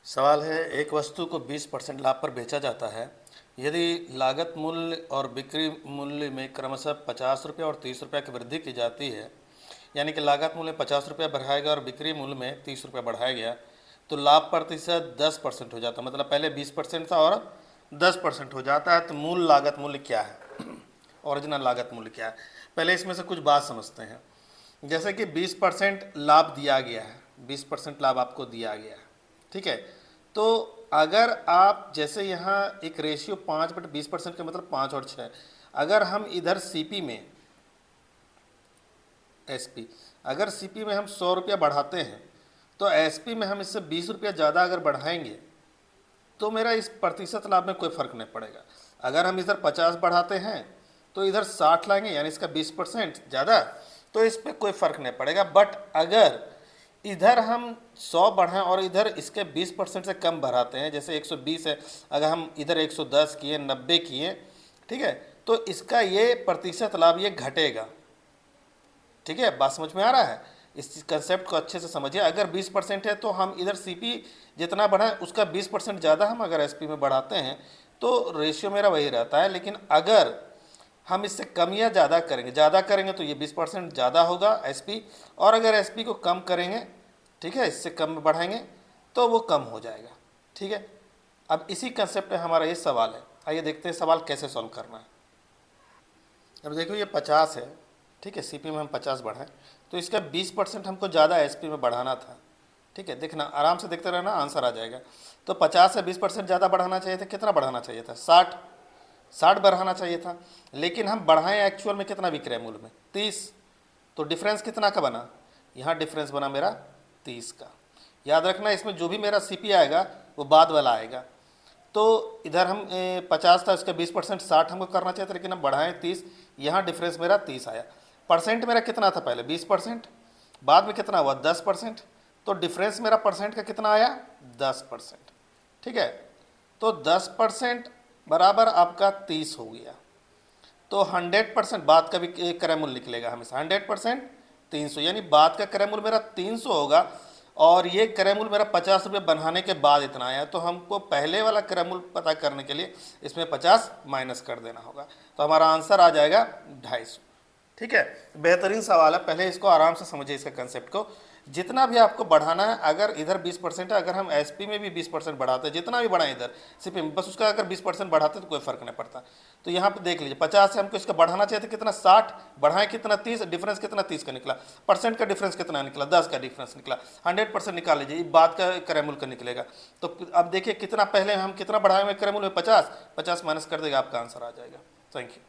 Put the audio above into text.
सवाल है, एक वस्तु को 20% लाभ पर बेचा जाता है। यदि लागत मूल्य और बिक्री मूल्य में क्रमशः 50 रुपये और 30 रुपये की वृद्धि की जाती है, यानी कि लागत मूल्य 50 रुपये बढ़ाया गया और बिक्री मूल्य में 30 रुपये बढ़ाया गया, तो लाभ प्रतिशत 10% हो जाता है। मतलब पहले 20% था और 10% हो जाता है। तो मूल लागत मूल्य क्या है, ओरिजिनल लागत मूल्य क्या है? पहले इसमें से कुछ बात समझते हैं। जैसे कि 20% लाभ दिया गया है, 20% लाभ आपको दिया गया है, ठीक है। तो अगर आप जैसे यहाँ एक रेशियो 5/20% का मतलब 5 और 6, अगर हम इधर सीपी में एसपी, अगर सीपी में हम 100 रुपया बढ़ाते हैं तो एसपी में हम इससे 20 रुपया ज़्यादा अगर बढ़ाएंगे तो मेरा इस प्रतिशत लाभ में कोई फ़र्क नहीं पड़ेगा। अगर हम इधर 50 बढ़ाते हैं तो इधर 60 लाएंगे, यानी इसका 20% ज़्यादा, तो इस पर कोई फ़र्क नहीं पड़ेगा। बट अगर इधर हम 100 बढ़ाएं और इधर इसके 20% से कम बढ़ाते हैं, जैसे 120 है, अगर हम इधर 110 किए, 90 किए, ठीक है, तो इसका ये प्रतिशत लाभ ये घटेगा। ठीक है, बात समझ में आ रहा है? इस कंसेप्ट को अच्छे से समझिए। अगर 20% है तो हम इधर सीपी जितना बढ़ाएं उसका 20% ज़्यादा हम अगर एसपी में बढ़ाते हैं तो रेशियो मेरा वही रहता है। लेकिन अगर हम इससे कम या ज़्यादा करेंगे तो ये 20% ज़्यादा होगा एसपी, और अगर एसपी को कम करेंगे, ठीक है, इससे कम बढ़ाएंगे तो वो कम हो जाएगा। ठीक है, अब इसी कंसेप्ट में हमारा ये सवाल है। आइए देखते हैं सवाल कैसे सॉल्व करना है। अब देखो ये 50 है, ठीक है, सीपी में हम 50 बढ़ाएं तो इसका 20% हमको ज़्यादा एसपी में बढ़ाना था। ठीक है, देखना, आराम से देखते रहना, आंसर आ जाएगा। तो 50 से 20% ज़्यादा बढ़ाना चाहिए था। कितना बढ़ाना चाहिए था? 60 बढ़ाना चाहिए था। लेकिन हम बढ़ाएं एक्चुअल में कितना विक्रय मूल्य में? 30। तो डिफरेंस कितना का बना? यहाँ डिफरेंस बना मेरा 30 का। याद रखना, इसमें जो भी मेरा सीपी आएगा वो बाद वाला आएगा। तो इधर हम 50 था, इसका 20% 60 हमको करना चाहिए था, लेकिन हम बढ़ाएं 30, यहाँ डिफरेंस मेरा 30 आया। परसेंट मेरा कितना था? पहले 20%, बाद में कितना हुआ? 10%। तो डिफरेंस मेरा परसेंट का कितना आया? 10%। ठीक है, तो 10% बराबर आपका 30 हो गया। तो 100% बाद का भी क्रय मूल्य निकलेगा हमेशा। 100% 300, यानी बाद का क्रय मूल्य मेरा 300 होगा और ये क्रय मूल्य मेरा 50 रुपये बढ़ाने के बाद इतना आया। तो हमको पहले वाला क्रय मूल्य पता करने के लिए इसमें 50 माइनस कर देना होगा। तो हमारा आंसर आ जाएगा 250। ठीक है, बेहतरीन सवाल है। पहले इसको आराम से समझिए, इसके कंसेप्ट को। जितना भी आपको बढ़ाना है, अगर इधर 20% है, अगर हम एसपी में भी 20% बढ़ाते हैं, जितना भी बढ़ाएं इधर सीपी में, बस उसका अगर 20% बढ़ाते तो कोई फर्क नहीं पड़ता। तो यहाँ पे देख लीजिए, 50 से हमको इसका बढ़ाना चाहिए था कितना? 60, बढ़ाएं कितना? 30, डिफरेंस कितना? 30 का निकला। परसेंट का डिफरेंस कितना निकला? 10 का डिफरेंस निकला। 100% निकाल लीजिए, बाद का क्रय मूल्य का निकलेगा। तो अब देखिए कितना पहले हम कितना बढ़ाए हुए क्रय मूल्य में? 50 माइनस कर देगा, आपका आंसर आ जाएगा। Thank you.